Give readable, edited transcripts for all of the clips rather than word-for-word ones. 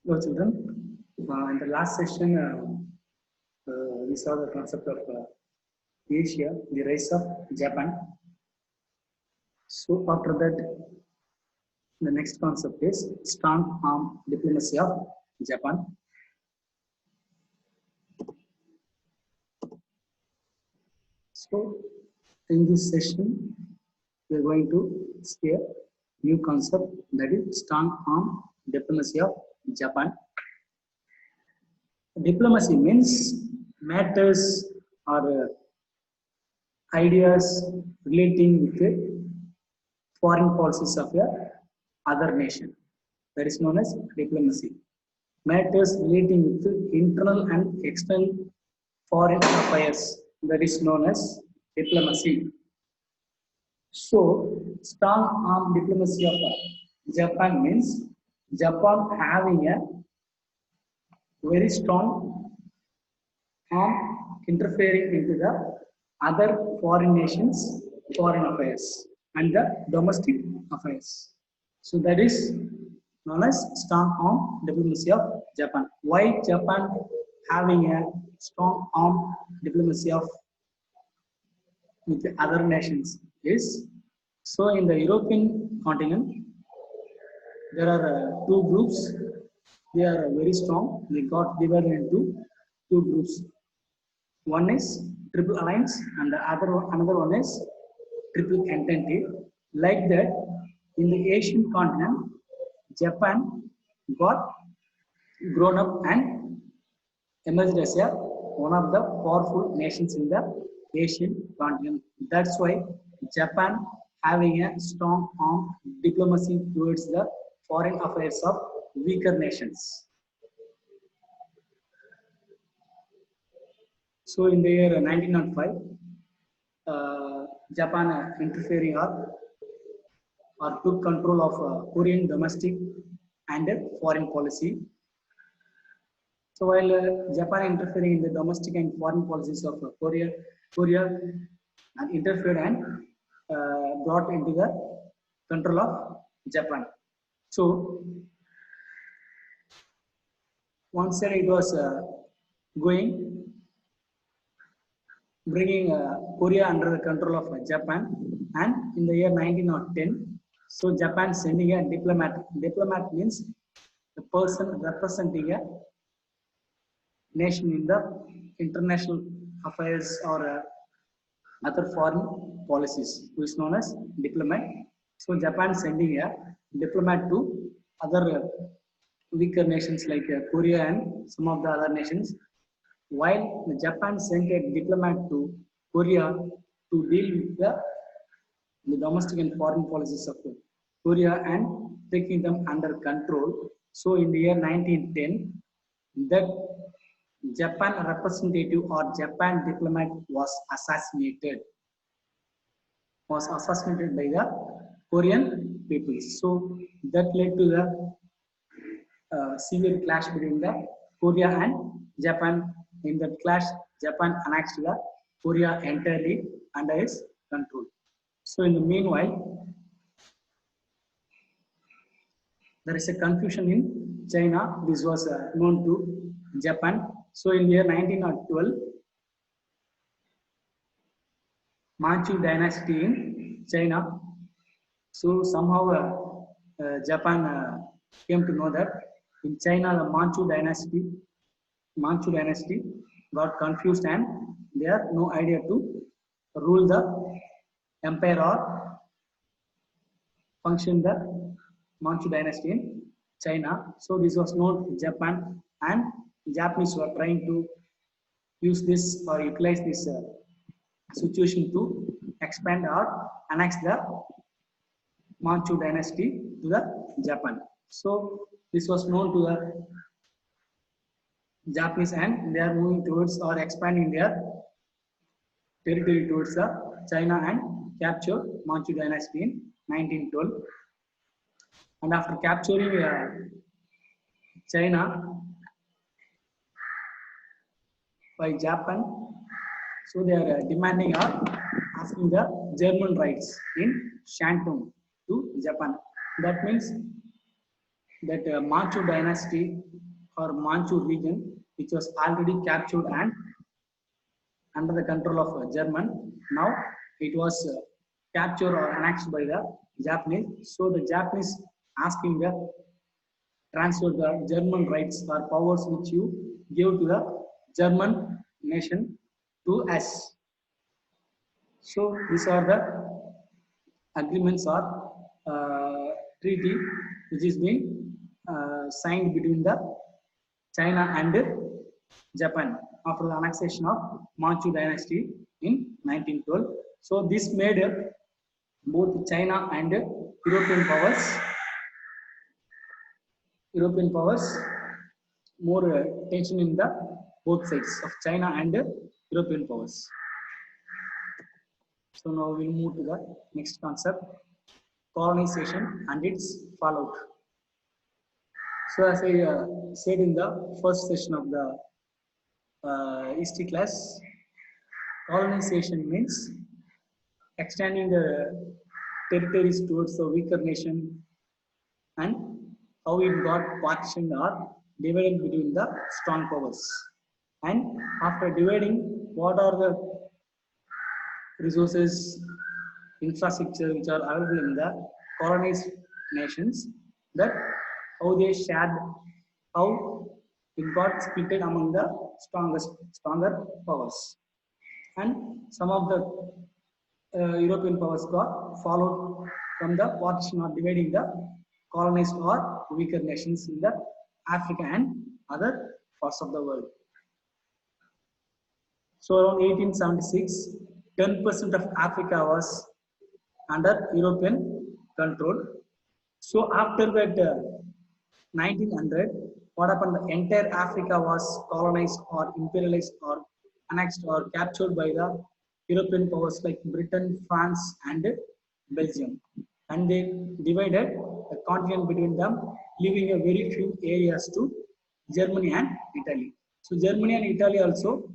Hello, children. In the last session, we saw the concept of Asia, the rise of Japan. So, after that, the next concept is strong arm diplomacy of Japan. So, in this session, we are going to see a new concept, that is strong arm diplomacy of Japan. Diplomacy means matters or ideas relating with the foreign policies of a other nation. That is known as diplomacy. Matters relating with the internal and external foreign affairs. That is known as diplomacy. So, strong arm diplomacy of Japan means Japan having a very strong arm interfering into the other foreign nations, foreign affairs, and the domestic affairs. So that is known as strong arm diplomacy of Japan. Why Japan having a strong arm diplomacy of with the other nations is, so in the European continent there are two groups. They are very strong. They got divided into two groups. One is triple alliance and the another one is triple entente. Like that, in the Asian continent, Japan got grown up and emerged as one of the powerful nations in the Asian continent. That's why Japan having a strong arm diplomacy towards the foreign affairs of weaker nations. So in the year 1905, Japan interfering or took control of Korean domestic and foreign policy. So while Japan interfering in the domestic and foreign policies of Korea interfered and brought into the control of Japan. So one side it was bringing Korea under the control of Japan, and in the year 1910, so Japan sending a diplomat. Diplomat means the person representing a nation in the international affairs or other foreign policies, which is known as diplomat. So Japan sending a diplomat to other weaker nations like Korea and some of the other nations, while Japan sent a diplomat to Korea to deal with the domestic and foreign policies of Korea and taking them under control. So in the year 1910, that Japan representative or Japan diplomat was assassinated by the Korean people. So that led to the severe clash between the Korea and Japan. In that clash, Japan annexed the Korea entirely under its control. So in the meanwhile, there is a confusion in China. This was known to Japan. So in the year 1912, Manchu dynasty in China. So somehow Japan came to know that in China the Manchu dynasty got confused and they had no idea to rule the empire or function the Manchu dynasty in China. So this was known to Japan, and Japanese were trying to use this or utilize this situation to expand or annex the Manchu dynasty to the Japan. So this was known to the Japanese, and they are moving towards or expanding their territory towards China and captured Manchu dynasty in 1912. And after capturing China by Japan, so they are demanding or asking the German rights in Shantung to Japan. That means that Manchu dynasty or Manchu region, which was already captured and under the control of German. Now it was captured or annexed by the Japanese. So the Japanese asking the transfer the German rights or powers which you give to the German nation to us. So these are the agreements or treaty which is being signed between the China and Japan after the annexation of Manchu dynasty in 1912. So this made both China and European powers more tension in the both sides of China and European powers. So now we'll move to the next concept, colonization and its fallout. So as I said in the first session of the history class, colonization means extending the territories towards the weaker nation and how it got partitioned or divided between the strong powers. And after dividing, what are the resources, infrastructure which are available in the colonized nations, that how they shared, how it got split among the stronger powers. And some of the European powers got followed from the partition or dividing the colonized or weaker nations in the Africa and other parts of the world. So around 1876, 10% of Africa was under European control. So after that 1900, what happened? The entire Africa was colonized or imperialized or annexed or captured by the European powers like Britain, France, and Belgium. And they divided the continent between them, leaving a very few areas to Germany and Italy. So Germany and Italy also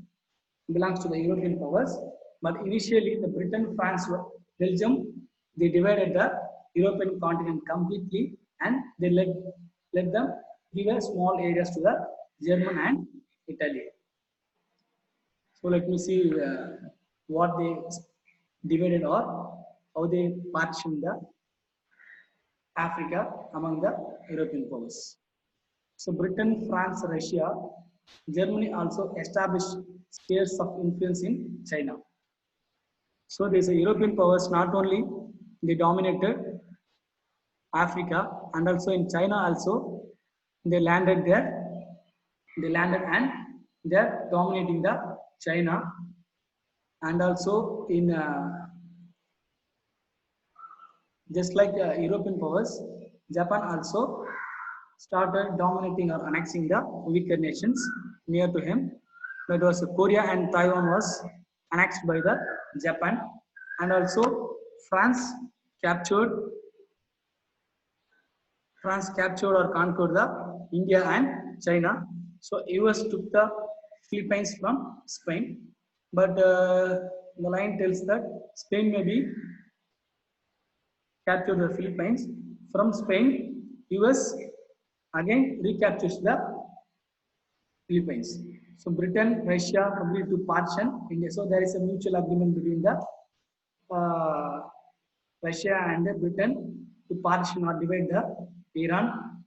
belongs to the European powers, but initially the Britain, France, Belgium, they divided the European continent completely and they let them give a small areas to the German and Italy. So let me see what they divided or how they partitioned the Africa among the European powers. So Britain, France, Russia, Germany also established spheres of influence in China. So these European powers not only they dominated Africa and also in China also they landed there. They landed and they're dominating the China and also in just like European powers, Japan also started dominating or annexing the weaker nations near to him. That was Korea and Taiwan was annexed by the Japan, and also France captured or conquered the India and China. So US took the Philippines from Spain, but the line tells that Spain may be captured the Philippines. From Spain, US again recaptures the Philippines. So Britain, Russia agreed to partition India. So there is a mutual agreement between the Russia and Britain to partition or divide the Iran.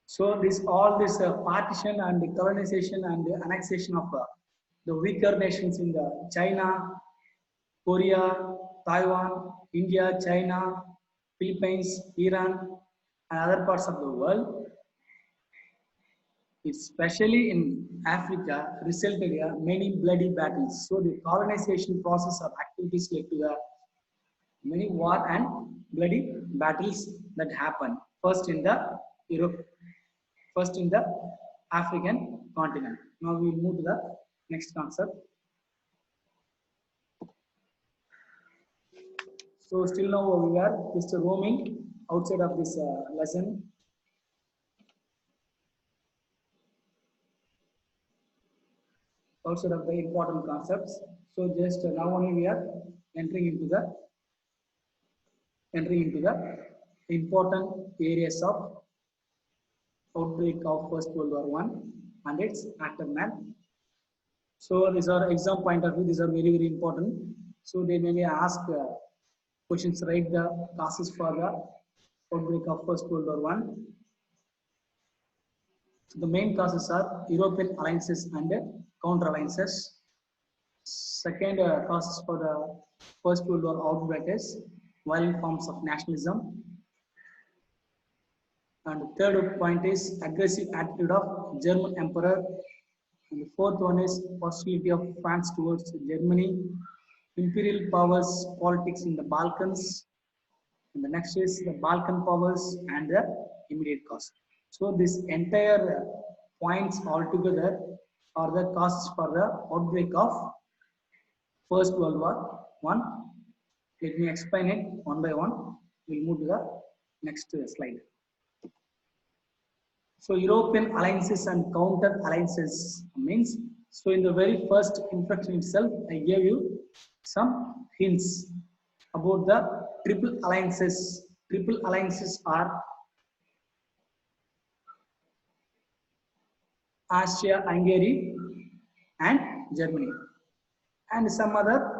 So all this partition and the colonization and the annexation of the weaker nations in the China, Korea, Taiwan, India, China, Philippines, Iran, and other parts of the world, especially in Africa, resulted in many bloody battles. So the colonization process of activities led to the many war and bloody battles that happened. First in the Europe, first in the African continent. Now we move to the next concept. So still now we are just roaming outside of this lesson. Outside of the important concepts. So just now only we are entering into the important areas of outbreak of First World War One and its aftermath. So these are exam point of view. These are very very important. So they may ask questions. Write the causes for the outbreak of First World War One. So the main causes are European alliances and counter alliances. Second causes for the First World War outbreak is violent forms of nationalism. And the third point is aggressive attitude of German emperor. And the fourth one is hostility of France towards Germany, imperial powers politics in the Balkans. And the next is the Balkan powers and the immediate cause. So this entire points altogether are the causes for the outbreak of First World War One. Let me explain it one by one. We'll move to the next slide. So European alliances and counter alliances means, so in the very first introduction itself, I gave you some hints about the triple alliances. Triple alliances are Austria, Hungary, and Germany, and some other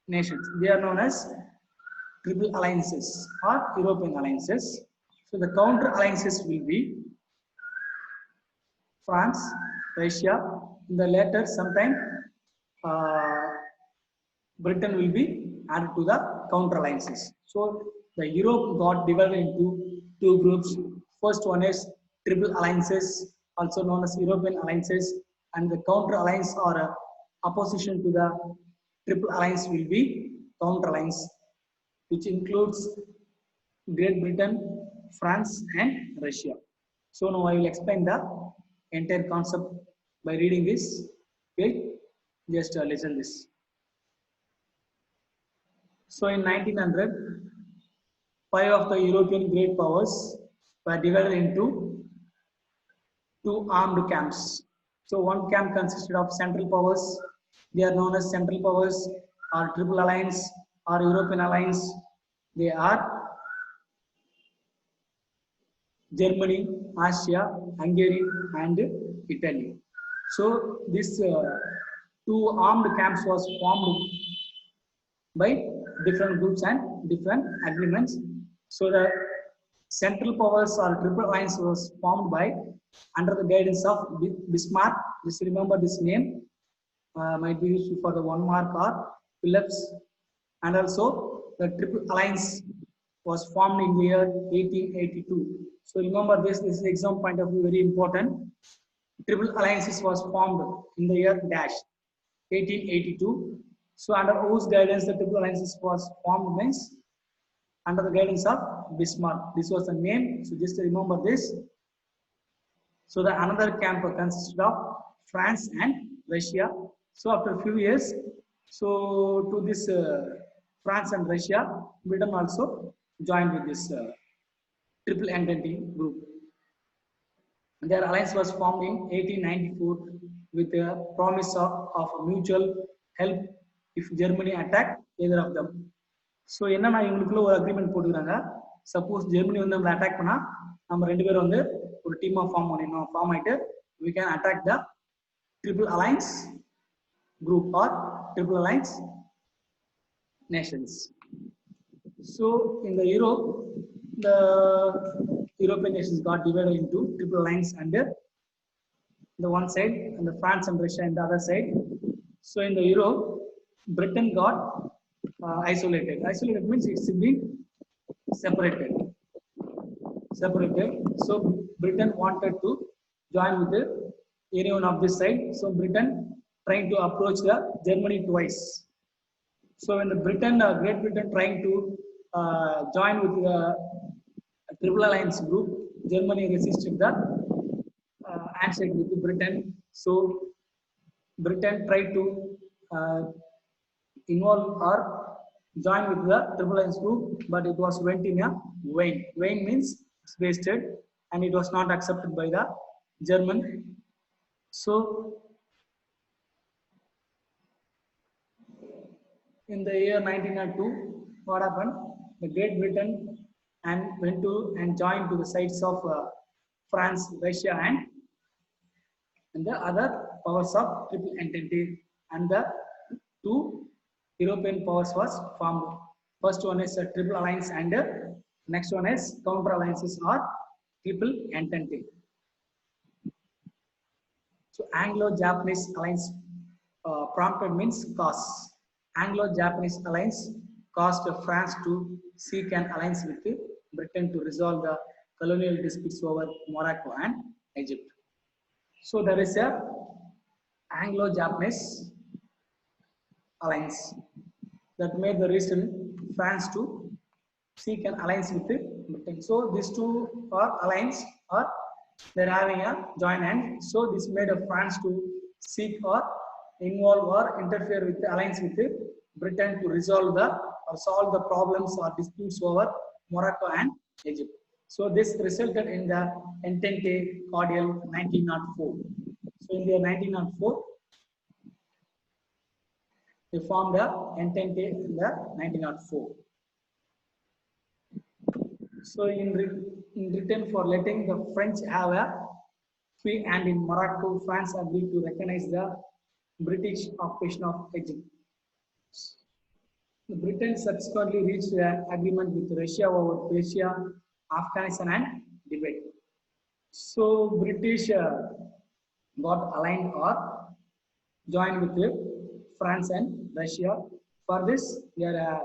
nations. They are known as triple alliances or European alliances. So the counter alliances will be France, Russia. In the later, sometime Britain will be added to the counter alliances. So the Europe got divided into two groups. First one is triple alliances, also known as European alliances, and the counter alliance or opposition to the triple alliance will be counter alliance, which includes Great Britain, France, and Russia. So now I will explain the entire concept by reading this. Okay, just listen this. So in 1900, five of the European great powers were divided into two armed camps. So one camp consisted of central powers. They are known as central powers or triple alliance or European alliance. They are Germany, Austria, Hungary, and Italy. So this two armed camps was formed by different groups and different agreements. So the central powers or triple alliance was formed by under the guidance of Bismarck. Just remember this name, might be used for the 1 mark or Phillips. And also the triple alliance was formed in the year 1882. So remember this is the exam point of view, very important. Triple alliances was formed in the year dash 1882. So under whose guidance the triple alliances was formed means under the guidance of Bismarck. This was the name. So just remember this. So the another camp consisted of France and Russia. So after a few years, so to this France and Russia, Britain also joined with this triple entity group. And their alliance was formed in 1894 with a promise of mutual help if Germany attacked either of them. So என்னன்னா இவங்களுக்குள்ள ஒரு agreement போட்டுக்கிறாங்க. Suppose Germany வந்து நம்மள attack பண்ணா நம்ம ரெண்டு பேரும் வந்து ஒரு டீமா ஃபார்ம் ஆயிட்டு we can attack the triple alliance group or triple alliance nations. So in the Europe, the European nations got divided into triple alliance under the one side and the France and Russia in the other side. So in the Europe, Britain got isolated. Isolated means it's been separated. So Britain wanted to join with any one of this side. So Britain trying to approach the Germany twice. So when the Great Britain trying to join with the Triple Alliance group, Germany resisted the handshake with Britain. So Britain tried to involve or join with the Triple Alliance group, but it was went in a vain. Vain means it's wasted, and it was not accepted by the German. So in the year 1902, what happened? The Great Britain and went to and joined to the sides of France, Russia, and the other powers of Triple Entente, and the two European powers was formed. First one is a Triple Alliance, and next one is Counter Alliances or Triple Entente. So Anglo-Japanese Alliance prompted means cause. Anglo-Japanese Alliance caused France to seek an alliance with Britain to resolve the colonial disputes over Morocco and Egypt. So there is a Anglo-Japanese alliance that made the reason France to seek an alliance with Britain. So these two are alliance, or they're having a joint hand. So this made a France to seek or involve or interfere with the alliance with Britain to resolve the or solve the problems or disputes over Morocco and Egypt. So this resulted in the Entente Cordial 1904. So in the year 1904, they formed the Entente in the 1904. So in return for letting the French have a free hand in Morocco, France agreed to recognize the British occupation of Egypt. The Britain subsequently reached an agreement with Russia over Persia, Afghanistan, and Tibet. So British got aligned or joined with France and Russia. For this, they are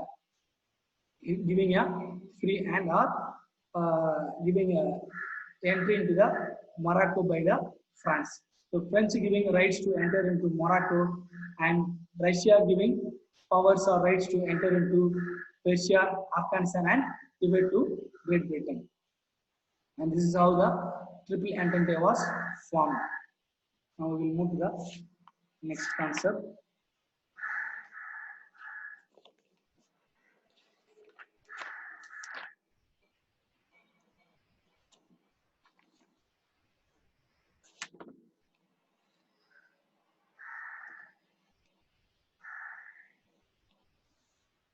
giving a free hand or giving a entry into the Morocco by the France. So French giving rights to enter into Morocco, and Russia giving powers or rights to enter into Persia, Afghanistan, and Tibet to Great Britain. And this is how the Triple Entente was formed. Now we will move to the next concept.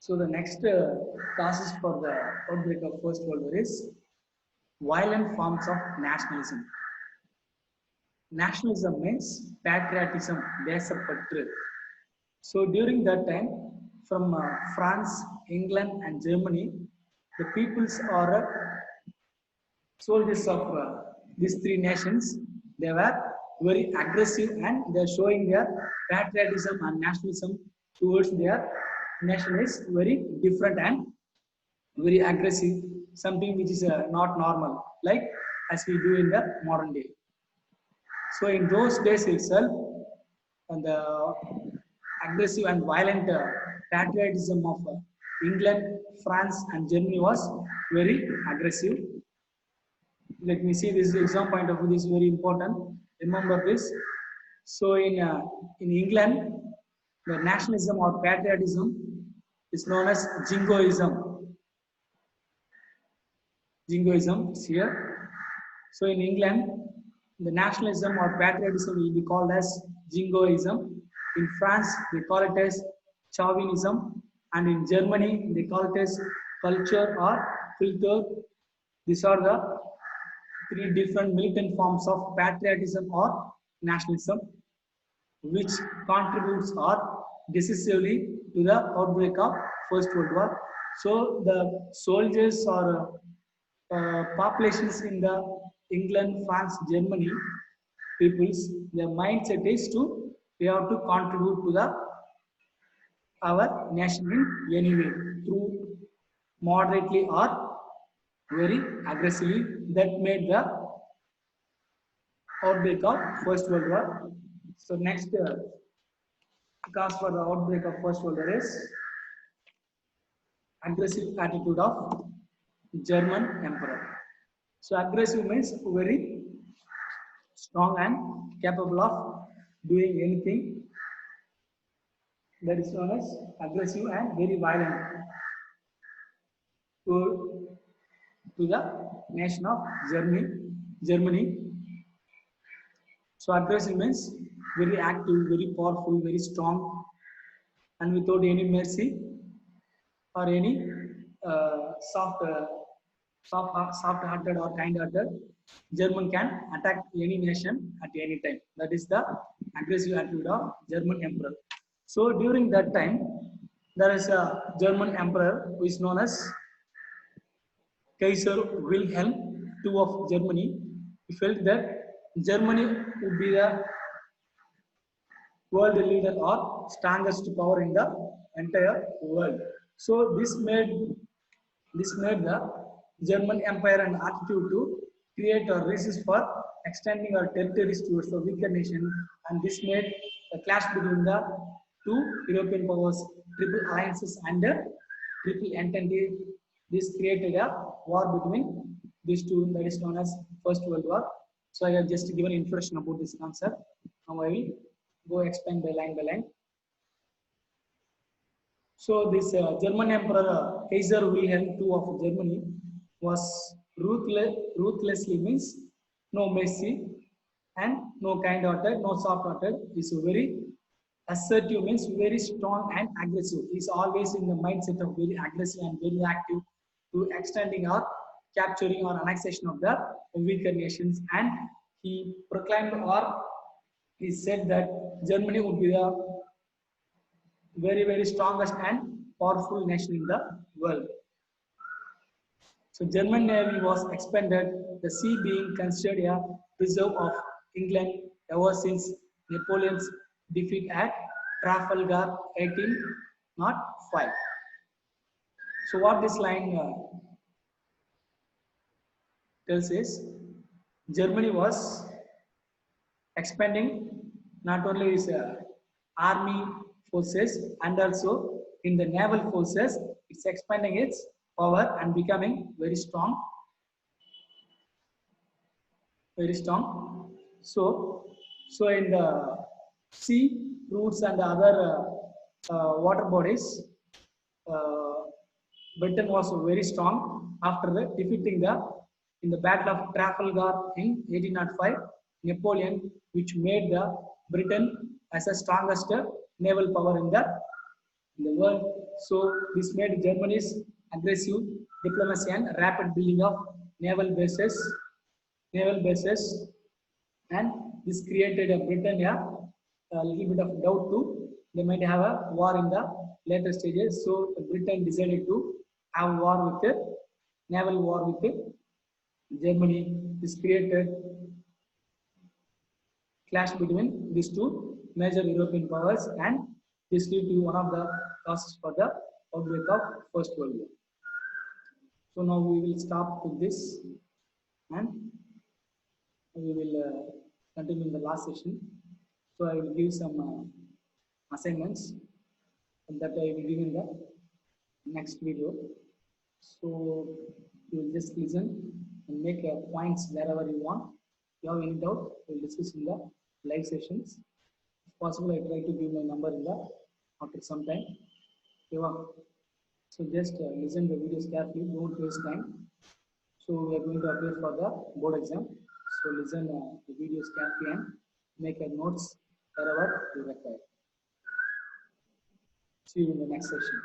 So the next causes for the outbreak of First World War is violent forms of nationalism. Nationalism means patriotism, desapatru. So during that time, from France, England, and Germany, the peoples or soldiers of these three nations, they were very aggressive, and they are showing their patriotism and nationalism towards their nation is very different and very aggressive, something which is not normal, like as we do in the modern day. So in those days itself, and the aggressive and violent patriotism of England, France, and Germany was very aggressive. Let me see, this exam point of view is very important. Remember this. So in England, the nationalism or patriotism is known as Jingoism. Jingoism is here. So in England, the nationalism or patriotism will be called as Jingoism. In France, they call it as Chauvinism, and in Germany, they call it as culture or Kultur. These are the three different militant forms of patriotism or nationalism, which contributes or decisively to the outbreak of First World War. So the soldiers or populations in the England, France, Germany peoples, their mindset is to we have to contribute to the our nation in any way, through moderately or very aggressively. That made the outbreak of First World War. So next cause for the outbreak of First World War is aggressive attitude of German Emperor. So aggressive means very strong and capable of doing anything. That is known as aggressive and very violent to the nation of Germany. So aggressive means very active, very powerful, very strong, and without any mercy or any soft soft-hearted or kind-hearted, German can attack any nation at any time. That is the aggressive attitude of German emperor. So during that time, there is a German emperor who is known as Kaiser Wilhelm II of Germany. He felt that Germany would be the world leader or strongest power in the entire world. So this made the German Empire an attitude to create a resist for extending our territories towards the weaker nation, and this made a clash between the two European powers, triple alliances and triple entente. This created a war between these two, that is known as First World War. So I have just given introduction about this concept. Now I will go explain by line. So this German Emperor Kaiser Wilhelm II of Germany was ruthlessly means no mercy and no kind-hearted, no soft-hearted. He's very assertive means very strong and aggressive. He's always in the mindset of very aggressive and very active to extending or capturing or annexation of the weaker nations. And he proclaimed or he said that Germany would be the very strongest and powerful nation in the world. So German Navy was expanded, the sea being considered a reserve of England ever since Napoleon's defeat at Trafalgar 1805. So what this line tells is Germany was expanding not only its army forces and also in the naval forces. It's expanding its power and becoming very strong. So in the sea routes and the other water bodies, Britain was very strong after defeating in the Battle of Trafalgar in 1805. Napoleon, which made the Britain as the strongest naval power in the world. So this made Germany's aggressive diplomacy and rapid building of naval bases, and this created a Britain a little bit of doubt too. They might have a war in the later stages. So Britain decided to have war with naval war with Germany. This created clash between these two major European powers, and this led to one of the causes for the outbreak of First World War. So now we will stop with this, and we will continue in the last session. So I will give some assignments that I will give in the next video. So you will just listen and make points wherever you want. If you have any doubt, we will discuss in the live sessions. If possible, I try to give my number in after some time. So just listen the videos carefully, don't waste time. So we are going to appear for the board exam. So listen the videos carefully and make notes wherever you require. See you in the next session.